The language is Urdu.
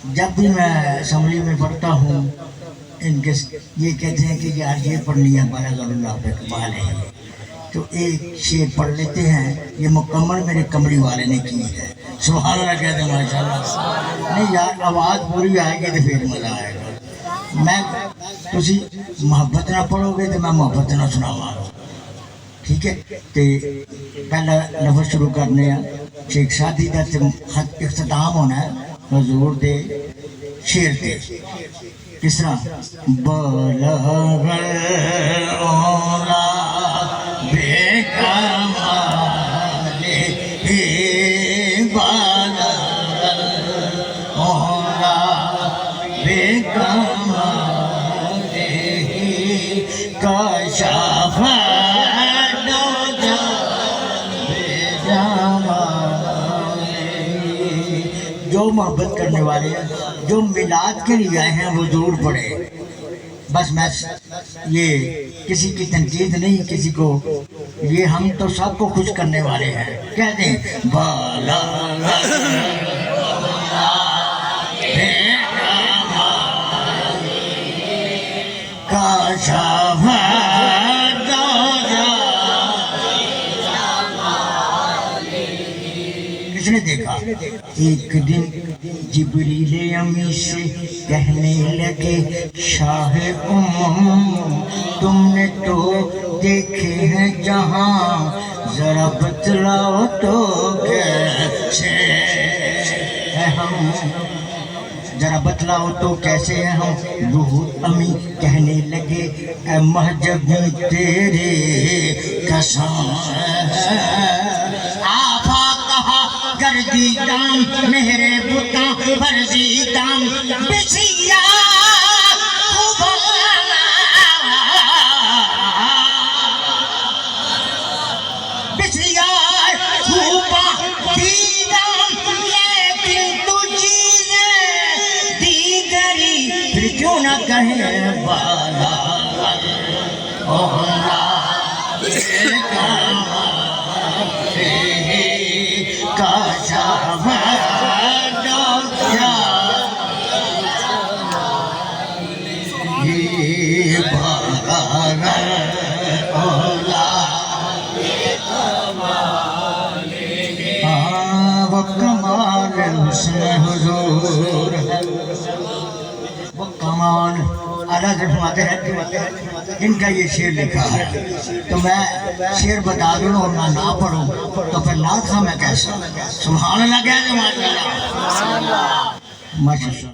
جب بھی میں اسمبلی میں پڑھتا ہوں ان کے یہ کہتے ہیں کہ یار یہ پڑھ لیا بلغ اللہ پہ اقبال ہے، تو ایک شعر پڑھ لیتے ہیں، یہ مکمل میرے کمری والے نے کی ہے، سبحان اللہ کہتے ہیں ماشاء اللہ۔ نہیں یار آواز پوری آئے گی تو پھر مزہ آئے گا۔ میں تسی محبت نہ پڑھو گے تو میں محبت نہ سناواں، ٹھیک ہے؟ تو پہلا لفظ شروع کرنے ہیں، شیخ شادی کا اختتام ہونا ہے حضور دے شیر تے، کس طرح بلغ الاولا بکمالہ بلغ الاولا بکمالہ کشف جو محبت کرنے والے ہیں، جو میلاد کے لیے آئے ہیں وہ ضرور پڑھے۔ بس میں یہ کسی کی تنقید نہیں، کسی کو، یہ ہم تو سب کو خوش کرنے والے ہیں۔ کہہ دیں کس نے دیکھا؟ ایک دن جبریل امی سے کہنے لگے شاہ تم نے تو دیکھے ہیں جہاں، ذرا بتلاؤ تو کیسے ہے ہم، ذرا بتلاؤ تو کیسے ہیں ہم۔ روح امی کہنے لگے اے مہجبی تیرے قسم گردی دام میرے بتاں فرضی دام بچیا بچیا خوبا دیدام، لیکن تو چیزیں دیگری پھر کیوں نہ کہیں بالا اولا وہ کمال حسن حضور ہے، وہ کمال اعلیٰ سے فرماتے ہیں ان کا یہ شعر لکھا ہے۔ تو میں شعر بتا دوں اور میں نہ پڑھوں تو پھر نہ تھا میں کیسا؟ سبحان اللہ کہہ دیں ماشاء اللہ ماشاء اللہ۔